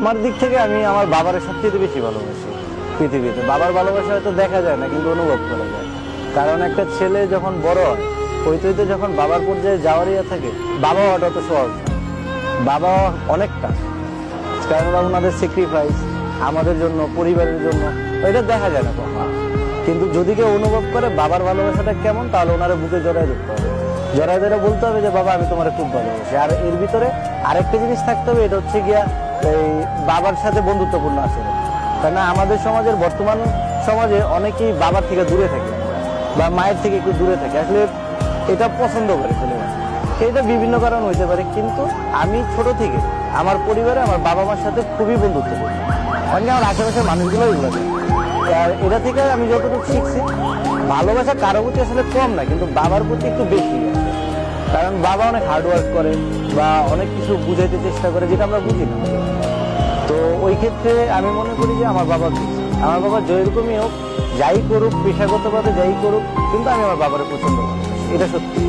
আমার দিক থেকে আমি আমার বাবার সবচেয়ে বেশি ভালোবাসি পৃথিবীতে। বাবার ভালোবাসা হয়তো দেখা যায় না, কিন্তু অনুভব করা যায়। কারণ একটা ছেলে যখন বড় হয়, হইতে হইতে যখন বাবার পর্যায়ে যাওয়ার ইয়ে থাকে, বাবা হওয়াটা তো সহজ না। বাবা অনেক কাজ, কারণ ওনাদের স্যাক্রিফাইস আমাদের জন্য, পরিবারের জন্য, এটা দেখা যায় না কখনো। কিন্তু যদি কেউ অনুভব করে বাবার ভালোবাসাটা কেমন, তাহলে ওনারা বুকে জড়াই ধরতে হবে, জড়াই ধরে বলতে হবে যে বাবা আমি তোমার খুব ভালোবাসি। আর এর ভিতরে আরেকটা জিনিস থাকতে হবে, এটা হচ্ছে গিয়া এই বাবার সাথে বন্ধুত্বপূর্ণ আচরণ। কারণ আমাদের সমাজের বর্তমান সমাজে অনেকেই বাবার থেকে দূরে থাকে বা মায়ের থেকে একটু দূরে থাকে, আসলে এটা পছন্দ করে ছেলেরা। এটা বিভিন্ন কারণ হইতে পারে, কিন্তু আমি ছোট থেকে আমার পরিবারে আমার বাবা মার সাথে খুবই বন্ধুত্বপূর্ণ। কারণ আমার আশেপাশের মানুষগুলো এগুলো দেয়। আর এটা থেকে আমি যতটুকু শিখছি, ভালোবাসা কারো প্রতি আসলে কম না, কিন্তু বাবার প্রতি একটু বেশি আছে। কারণ বাবা অনেক হার্ডওয়ার্ক করে বা অনেক কিছু বুঝাইতে চেষ্টা করে, যেটা আমরা বুঝি না। তো ওই ক্ষেত্রে আমি মনে করি যে আমার বাবা যেরকমই হোক, যাই করুক, পেশাগতভাবে যাই করুক, কিন্তু আমি আমার বাবারে পছন্দ করি। এটা সত্যি।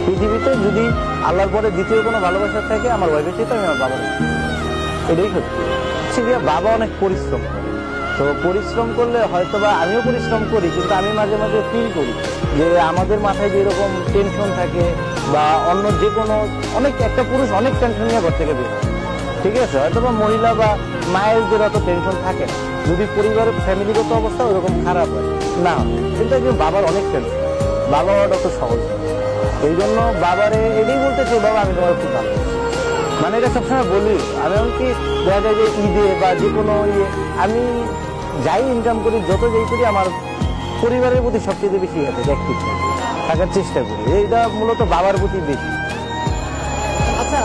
পৃথিবীতে যদি আল্লাহর পরে দ্বিতীয় কোনো ভালোবাসা থাকে, আমার ওয়াইফের চেয়ে আমি আমার বাবার, এটাই সত্যি। সেটা বাবা অনেক পরিশ্রম করে, তো পরিশ্রম করলে হয়তো বা আমিও পরিশ্রম করি, কিন্তু আমি মাঝে মাঝে ফিল করি যে আমাদের মাথায় যেরকম টেনশন থাকে বা অন্য যে কোনো অনেক, একটা পুরুষ অনেক টেনশন নিয়ে ঘর থেকে বের হয়, ঠিক আছে, হয়তো বা মহিলা বা মায়েরদের অত টেনশন থাকে না, যদি পরিবারের ফ্যামিলিগত অবস্থা ওরকম খারাপ হয় না, কিন্তু একজন বাবার অনেক টেনশন, বাবা হওয়াটা তো সহজ। এই জন্য বাবারে এটাই বলতে চাই, বাবা আমি তোমার খুব ভালো, মানে এটা সবসময় বলি। আমি এমনকি দেখা যায় যে ঈদে বা যে কোনো ইয়ে আমি যাই ইনকাম করি, যত যাই করি, আমার পরিবারের প্রতি সবচেয়ে বেশি আছে অ্যাক্টিভ থাকার চেষ্টা করি। এইটা মূলত বাবার প্রতি বেশি। আচ্ছা,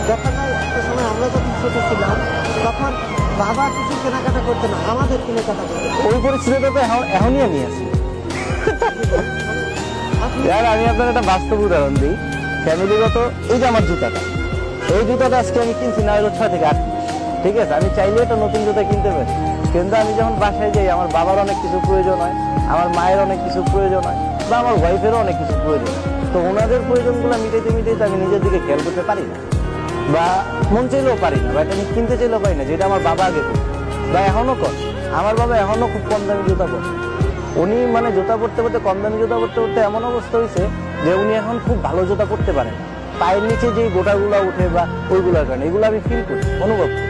দেখা যায় একটা সময় আমরা যখন ছোট ছিলাম, তখন বাবা কিছু কেনাকাটা করতে না, আমাদের কেনাকাটা করতে। ওই পরিস্থিতিটা তো এখনই আমি আছি। আমি আপনার একটা বাস্তব উদাহরণ দিই, ফ্যামিলিগত। এই যে আমার জুতাটা, এই জুতাটা আজকে আমি কিনছি না হলো 6 থেকে 8 মাস, ঠিক আছে। আমি চাইলে একটা নতুন জুতা কিনতে পারি, কিন্তু আমি যখন বাসায় যাই, আমার বাবার অনেক কিছু প্রয়োজন হয়, আমার মায়ের অনেক কিছু প্রয়োজন হয়, বা আমার ওয়াইফেরও অনেক কিছু প্রয়োজন হয়। তো ওনাদের প্রয়োজনগুলো মিটাইতে মিটাইতে আমি নিজের দিকে খেয়াল করতে পারি না, বা মন চাইলেও পারি না, বা এটা আমি কিনতে চাইলেও পারি না, যেটা আমার বাবা আগে করে বা এখনো কর। আমার বাবা এখনো খুব কম দামি জুতা পরে। উনি মানে জুতা পরতে পরতে, কম দামি জুতা পরতে পরতে এমন অবস্থা হয়েছে যে উনি এখন খুব ভালো জুতা পরতে পারেন না। পায়ের নিচে যে গোটাগুলো উঠে বা ওইগুলোর কারণে, এগুলো আমি ফিল করি, অনুভব করি।